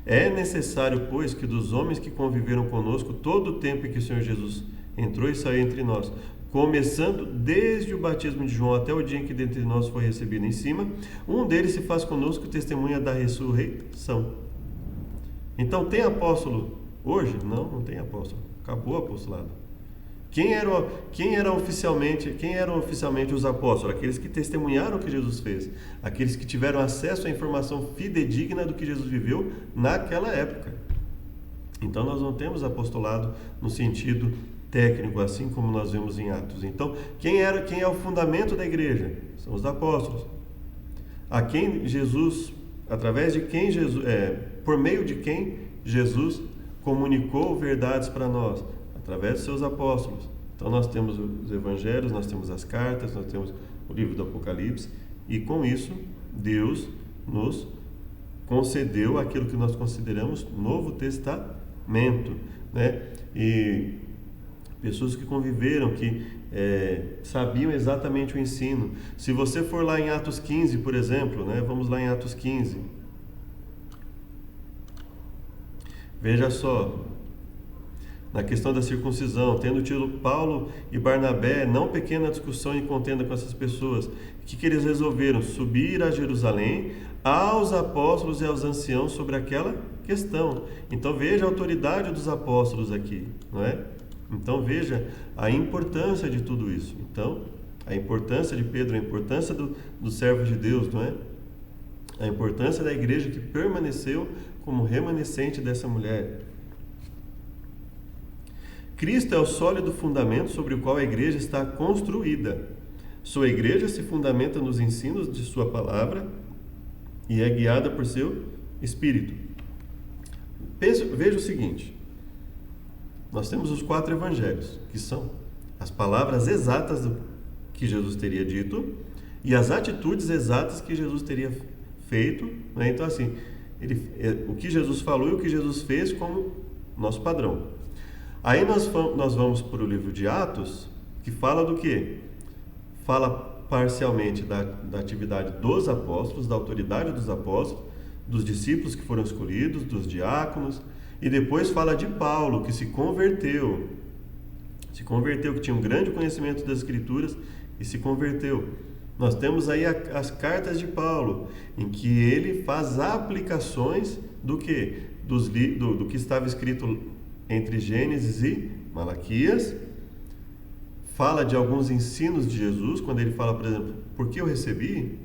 A: É necessário, pois, que dos homens que conviveram conosco todo o tempo em que o Senhor Jesus entrou e saiu entre nós, começando desde o batismo de João até o dia em que dentre nós foi recebido em cima, um deles se faz conosco testemunha da ressurreição. Então, tem apóstolo hoje? Não tem apóstolo. Acabou o apostolado. Quem eram oficialmente os apóstolos? Aqueles que testemunharam o que Jesus fez, aqueles que tiveram acesso à informação fidedigna do que Jesus viveu naquela época. Então nós não temos apostolado no sentido técnico, assim como nós vemos em Atos. Então, quem é o fundamento da igreja? São os apóstolos. A quem Jesus, através de quem Jesus, por meio de quem Jesus comunicou verdades para nós, através dos seus apóstolos. Então nós temos os evangelhos, nós temos as cartas, nós temos o livro do Apocalipse, e com isso Deus nos concedeu aquilo que nós consideramos Novo Testamento, né? E pessoas que conviveram, que sabiam exatamente o ensino. Se você for lá em Atos 15, por exemplo, né? Vamos lá em Atos 15. Veja só, na questão da circuncisão, tendo tido Paulo e Barnabé não pequena discussão e contenda com essas pessoas, o que eles resolveram? Subir a Jerusalém aos apóstolos e aos anciãos sobre aquela questão. Então veja a autoridade dos apóstolos aqui, não é? Então veja a importância de tudo isso. Então, a importância de Pedro, a importância do servo de Deus, não é? A importância da igreja que permaneceu como remanescente dessa mulher. Cristo é o sólido fundamento sobre o qual a igreja está construída. Sua igreja se fundamenta nos ensinos de sua palavra e é guiada por seu Espírito. Veja o seguinte, nós temos os 4 evangelhos, que são as palavras exatas do que Jesus teria dito e as atitudes exatas que Jesus teria feito, né? Então, assim, o que Jesus falou e o que Jesus fez como nosso padrão. Aí nós vamos para o livro de Atos, que fala do quê? Fala parcialmente da atividade dos apóstolos, da autoridade dos apóstolos, dos discípulos que foram escolhidos, dos diáconos, e depois fala de Paulo, que se converteu, que tinha um grande conhecimento das Escrituras e se converteu. Nós temos aí as cartas de Paulo, em que ele faz aplicações do que? Do que estava escrito entre Gênesis e Malaquias. Fala de alguns ensinos de Jesus, quando ele fala, por exemplo, porque eu recebi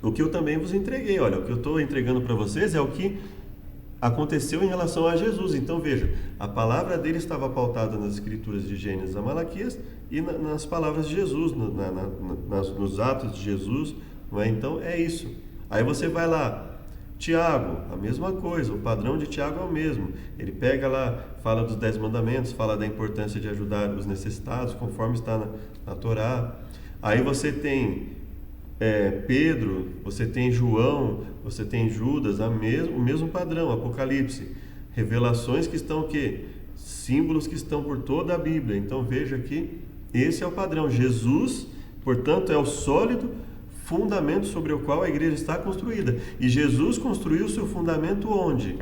A: o que eu também vos entreguei. Olha, o que eu estou entregando para vocês é o que aconteceu em relação a Jesus. Então veja, a palavra dele estava pautada nas escrituras de Gênesis a Malaquias e nas palavras de Jesus, nos atos de Jesus, não é? Então é isso. Aí você vai lá, Tiago, a mesma coisa, o padrão de Tiago é o mesmo. Ele pega lá, fala dos 10 mandamentos, fala da importância de ajudar os necessitados, conforme está na Torá. Aí você tem Pedro, você tem João, você tem Judas, o mesmo padrão, Apocalipse, revelações que estão o quê? Símbolos que estão por toda a Bíblia. Então veja que esse é o padrão. Jesus, portanto, é o sólido fundamento sobre o qual a igreja está construída. E Jesus construiu seu fundamento onde?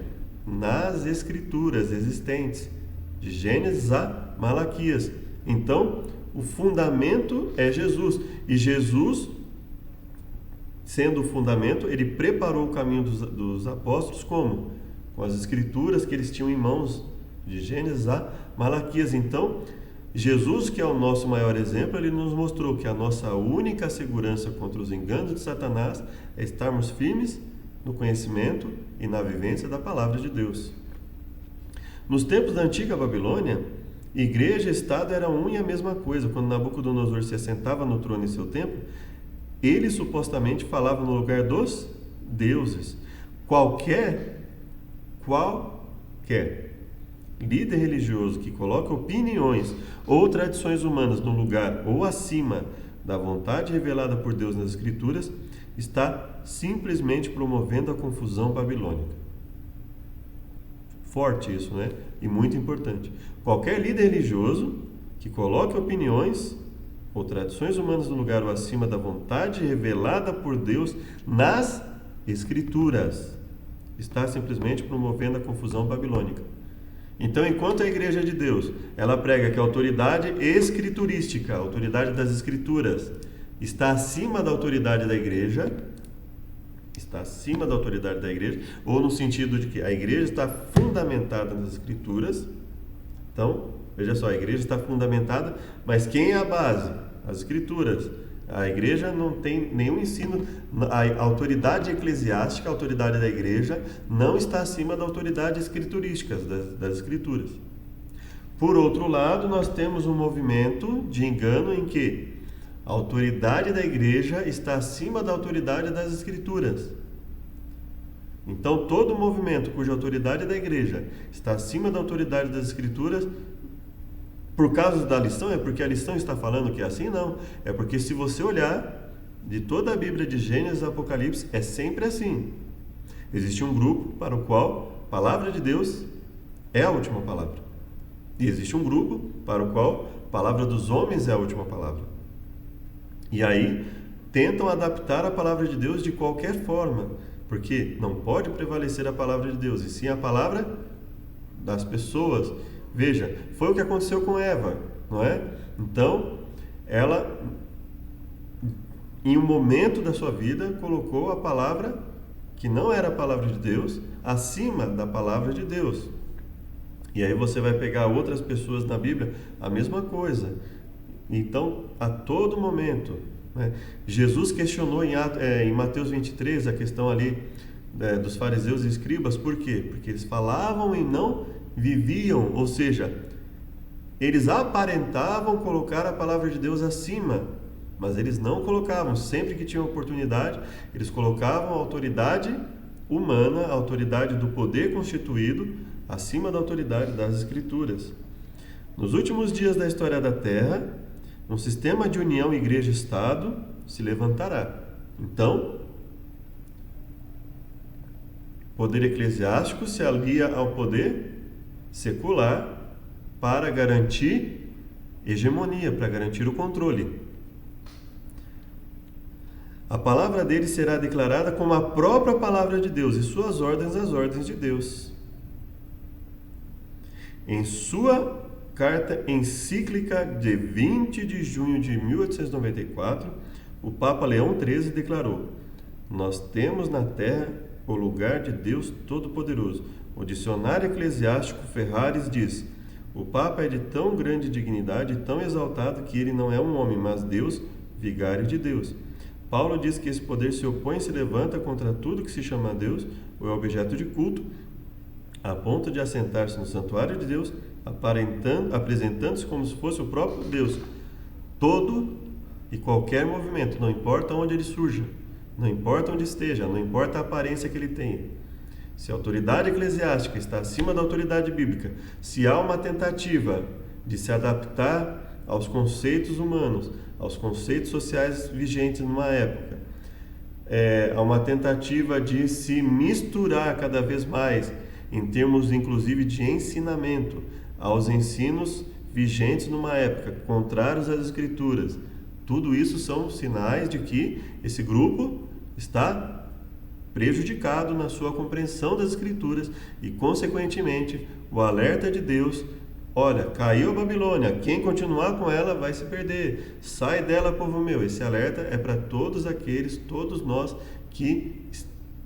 A: Nas Escrituras existentes, de Gênesis a Malaquias. Então, o fundamento é Jesus. E Jesus, sendo o fundamento, ele preparou o caminho dos apóstolos como? Com as Escrituras que eles tinham em mãos, de Gênesis a Malaquias. Então, Jesus, que é o nosso maior exemplo, ele nos mostrou que a nossa única segurança contra os enganos de Satanás é estarmos firmes no conhecimento e na vivência da palavra de Deus. Nos tempos da antiga Babilônia, igreja e Estado eram um e a mesma coisa. Quando Nabucodonosor se assentava no trono em seu templo, ele supostamente falava no lugar dos deuses. Qualquer líder religioso que coloca opiniões ou tradições humanas no lugar ou acima da vontade revelada por Deus nas Escrituras está simplesmente promovendo a confusão babilônica. Forte isso, né? E muito importante. Qualquer líder religioso que coloque opiniões ou tradições humanas no lugar ou acima da vontade revelada por Deus nas Escrituras está simplesmente promovendo a confusão babilônica. Então, enquanto a Igreja de Deus, ela prega que a autoridade escriturística, a autoridade das Escrituras, está acima da autoridade da Igreja, ou no sentido de que a Igreja está fundamentada nas Escrituras. Então, veja só, a Igreja está fundamentada, mas quem é a base? As Escrituras. A Igreja não tem nenhum ensino, a autoridade eclesiástica, a autoridade da Igreja, não está acima da autoridade escriturística, das Escrituras. Por outro lado, nós temos um movimento de engano em que a autoridade da Igreja está acima da autoridade das Escrituras. Então, todo movimento cuja autoridade da Igreja está acima da autoridade das Escrituras, por causa da lição, é porque a lição está falando que é assim? Não. É porque se você olhar de toda a Bíblia de Gênesis a Apocalipse, é sempre assim. Existe um grupo para o qual a palavra de Deus é a última palavra. E existe um grupo para o qual a palavra dos homens é a última palavra. E aí, tentam adaptar a palavra de Deus de qualquer forma, porque não pode prevalecer a palavra de Deus, e sim a palavra das pessoas. Veja, foi o que aconteceu com Eva, não é? Então, ela, em um momento da sua vida, colocou a palavra, que não era a palavra de Deus, acima da palavra de Deus. E aí você vai pegar outras pessoas na Bíblia, a mesma coisa. Então, a todo momento, né? Jesus questionou em Mateus 23 a questão ali dos fariseus e escribas. Por quê? Porque eles falavam e não viviam, ou seja, eles aparentavam colocar a palavra de Deus acima, mas eles não colocavam. Sempre que tinham oportunidade, eles colocavam a autoridade humana, a autoridade do poder constituído, acima da autoridade das Escrituras. Nos últimos dias da história da Terra, um sistema de união igreja-estado se levantará. Então, o poder eclesiástico se alia ao poder secular para garantir hegemonia, para garantir o controle. A palavra dele será declarada como a própria palavra de Deus e suas ordens as ordens de Deus. Em sua carta encíclica de 20 de junho de 1894, o Papa Leão XIII declarou: "Nós temos na terra o lugar de Deus Todo-Poderoso." O dicionário eclesiástico Ferraris diz: "O Papa é de tão grande dignidade e tão exaltado que ele não é um homem, mas Deus, vigário de Deus." Paulo diz que esse poder se opõe e se levanta contra tudo que se chama Deus ou é objeto de culto, a ponto de assentar-se no santuário de Deus, apresentando-se como se fosse o próprio Deus. Todo e qualquer movimento, não importa onde ele surja, não importa onde esteja, não importa a aparência que ele tenha. Se a autoridade eclesiástica está acima da autoridade bíblica, se há uma tentativa de se adaptar aos conceitos humanos, aos conceitos sociais vigentes numa época, há uma tentativa de se misturar cada vez mais, em termos inclusive de ensinamento, aos ensinos vigentes numa época, contrários às Escrituras. Tudo isso são sinais de que esse grupo está prejudicado na sua compreensão das Escrituras e, consequentemente, o alerta de Deus: olha, caiu a Babilônia, quem continuar com ela vai se perder, sai dela, povo meu. Esse alerta é para todos aqueles, todos nós que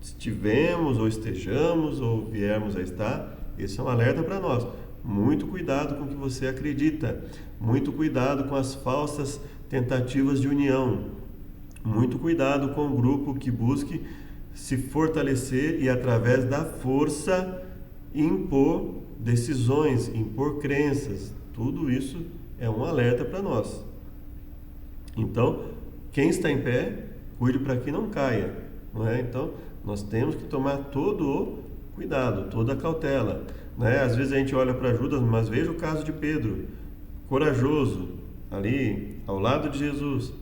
A: estivemos ou estejamos ou viermos a estar. Esse é um alerta para nós. Muito cuidado com o que você acredita, muito cuidado com as falsas tentativas de união, muito cuidado com o grupo que busque se fortalecer e, através da força, impor decisões, impor crenças. Tudo isso é um alerta para nós. Então, quem está em pé, cuide para que não caia, não é? Então, nós temos que tomar todo o cuidado, toda a cautela, né? Às vezes a gente olha para Judas, mas veja o caso de Pedro, corajoso, ali ao lado de Jesus,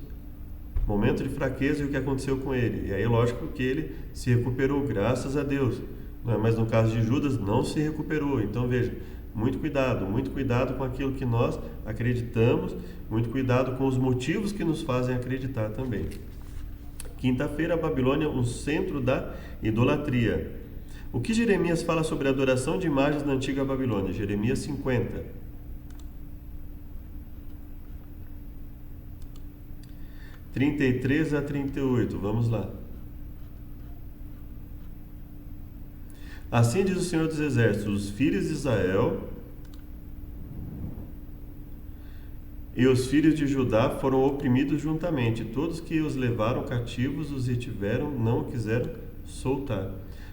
A: momento de fraqueza, e o que aconteceu com ele. E aí, lógico que ele se recuperou, graças a Deus, né? Mas no caso de Judas, não se recuperou. Então, veja, muito cuidado com aquilo que nós acreditamos, muito cuidado com os motivos que nos fazem acreditar também. Quinta-feira, a Babilônia, um centro da idolatria. O que Jeremias fala sobre a adoração de imagens na antiga Babilônia? Jeremias 50. 33 a 38, vamos lá. Assim diz o Senhor dos Exércitos: os filhos de Israel e os filhos de Judá foram oprimidos juntamente. Todos que os levaram cativos os retiveram, não o quiseram soltar.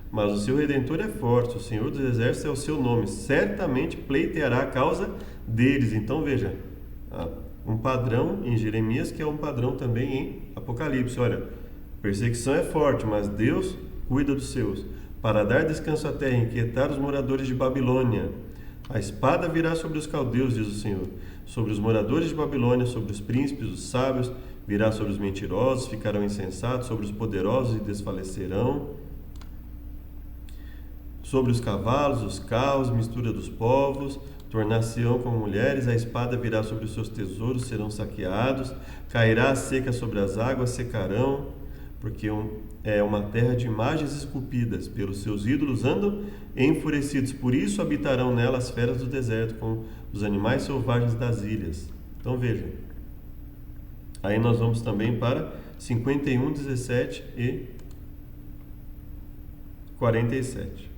A: Mas o seu Redentor é forte, o Senhor dos Exércitos é o seu nome, certamente pleiteará a causa deles. Então veja, um padrão em Jeremias, que é um padrão também em Apocalipse. Olha, perseguição é forte, mas Deus cuida dos seus, para dar descanso à terra e inquietar os moradores de Babilônia. A espada virá sobre os caldeus, diz o Senhor, sobre os moradores de Babilônia, sobre os príncipes, os sábios, virá sobre os mentirosos, ficarão insensatos, sobre os poderosos e desfalecerão, sobre os cavalos, os carros, mistura dos povos, tornar-se-ão como mulheres, a espada virá sobre os seus tesouros, serão saqueados, cairá a seca sobre as águas, secarão, porque é uma terra de imagens esculpidas, pelos seus ídolos andam enfurecidos, por isso habitarão nela as feras do deserto, com os animais selvagens das ilhas. Então veja, aí nós vamos também para 51, 17 e 47.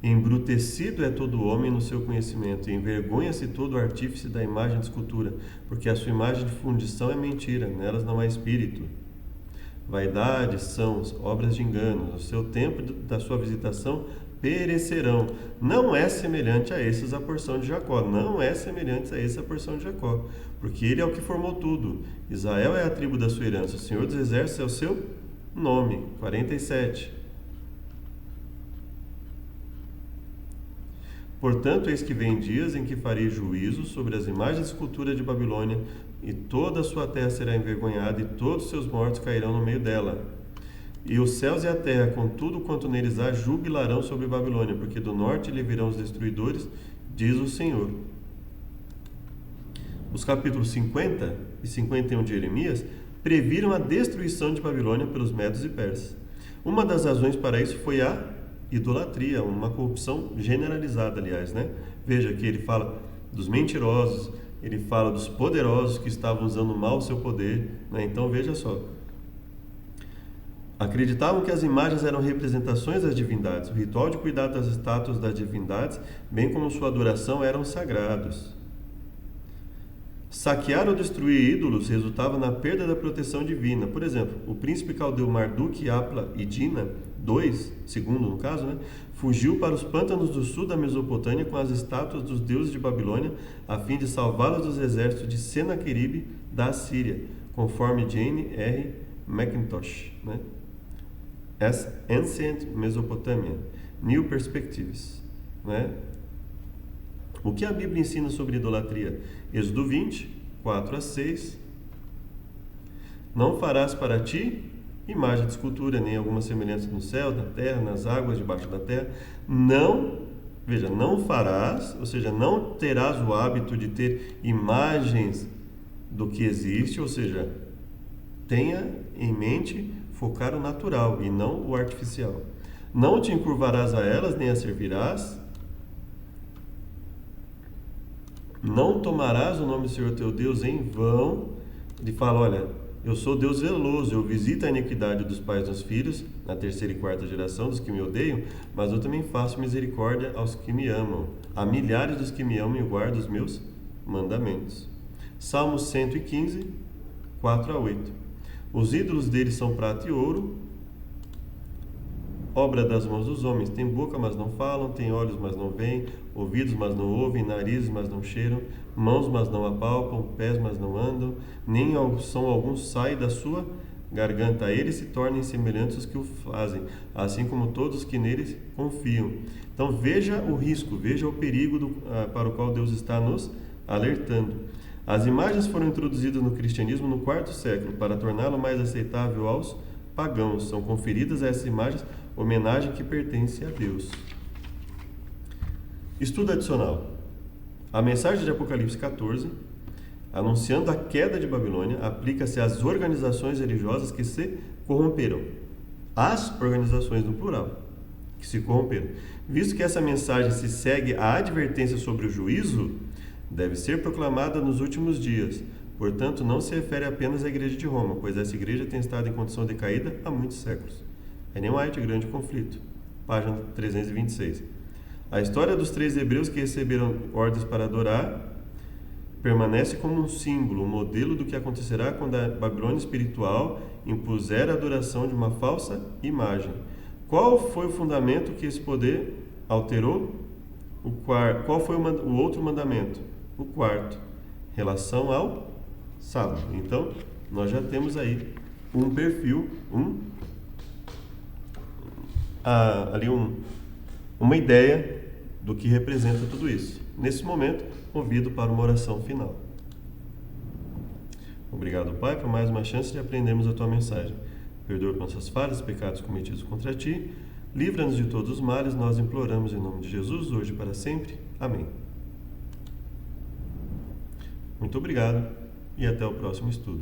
A: Embrutecido é todo homem no seu conhecimento, e envergonha-se todo artífice da imagem de escultura, porque a sua imagem de fundição é mentira, nelas não há espírito. Vaidade são obras de engano, o seu tempo da sua visitação perecerão. Não é semelhante a esses a porção de Jacó, não é semelhante a essa a porção de Jacó, porque ele é o que formou tudo. Israel é a tribo da sua herança, o Senhor dos Exércitos é o seu nome. 47. Portanto, eis que vem dias em que farei juízo sobre as imagens de escultura de Babilônia, e toda a sua terra será envergonhada, e todos os seus mortos cairão no meio dela. E os céus e a terra, com tudo quanto neles há, jubilarão sobre Babilônia, porque do norte lhe virão os destruidores, diz o Senhor. Os capítulos 50 e 51 de Jeremias previram a destruição de Babilônia pelos medos e persas. Uma das razões para isso foi a idolatria, uma corrupção generalizada, aliás, né? Veja que ele fala dos mentirosos, ele fala dos poderosos que estavam usando mal o seu poder, né? Então veja só. Acreditavam que as imagens eram representações das divindades. O ritual de cuidar das estátuas das divindades, bem como sua adoração, eram sagrados. Saquear ou destruir ídolos resultava na perda da proteção divina. Por exemplo, o príncipe caldeu Marduk, Apla e Dina segundo no caso, né, fugiu para os pântanos do sul da Mesopotâmia com as estátuas dos deuses de Babilônia, a fim de salvá-las dos exércitos de Senaqueribe da Assíria, conforme Jane R. McIntosh, né? As Ancient Mesopotamia, New Perspectives, né? O que a Bíblia ensina sobre idolatria? Êxodo 20, 4 a 6. Não farás para ti imagem de escultura, nem alguma semelhança no céu, na terra, nas águas, debaixo da terra. Não farás, ou seja, não terás o hábito de ter imagens do que existe, ou seja, tenha em mente focar o natural e não o artificial. Não te encurvarás a elas, nem as servirás. Não tomarás o nome do Senhor teu Deus em vão. Ele fala, olha, eu sou Deus zeloso, eu visito a iniquidade dos pais dos filhos, na terceira e quarta geração dos que me odeiam, mas eu também faço misericórdia aos que me amam. Há milhares dos que me amam e guardam os meus mandamentos. Salmo 115, 4 a 8. Os ídolos deles são prata e ouro, obra das mãos dos homens. Tem boca, mas não falam, tem olhos, mas não veem, ouvidos, mas não ouvem, narizes, mas não cheiram, mãos, mas não apalpam, pés, mas não andam, nem som algum sai da sua garganta. A eles se tornem semelhantes os que o fazem, assim como todos os que neles confiam. Então veja o risco, veja o perigo para o qual Deus está nos alertando. As imagens foram introduzidas no cristianismo no quarto século para torná-lo mais aceitável aos pagãos. São conferidas a essas imagens homenagem que pertence a Deus. Estudo adicional. A mensagem de Apocalipse 14, anunciando a queda de Babilônia, aplica-se às organizações religiosas que se corromperam. As organizações no plural, que se corromperam. Visto que essa mensagem se segue à advertência sobre o juízo, deve ser proclamada nos últimos dias. Portanto, não se refere apenas à Igreja de Roma, pois essa igreja tem estado em condição decaída há muitos séculos. Ellen White, Grande Conflito, página 326. A história dos 3 hebreus que receberam ordens para adorar permanece como um símbolo, um modelo do que acontecerá quando a Babilônia espiritual impuser a adoração de uma falsa imagem. Qual foi o fundamento que esse poder alterou? Qual foi o outro mandamento? O quarto, relação ao sábado. Então, nós já temos aí um perfil, uma ideia do que representa tudo isso. Nesse momento, convido para uma oração final. Obrigado, Pai, por mais uma chance de aprendermos a Tua mensagem. Perdoa nossas falhas, pecados cometidos contra Ti. Livra-nos de todos os males, nós imploramos em nome de Jesus, hoje e para sempre. Amém. Muito obrigado e até o próximo estudo.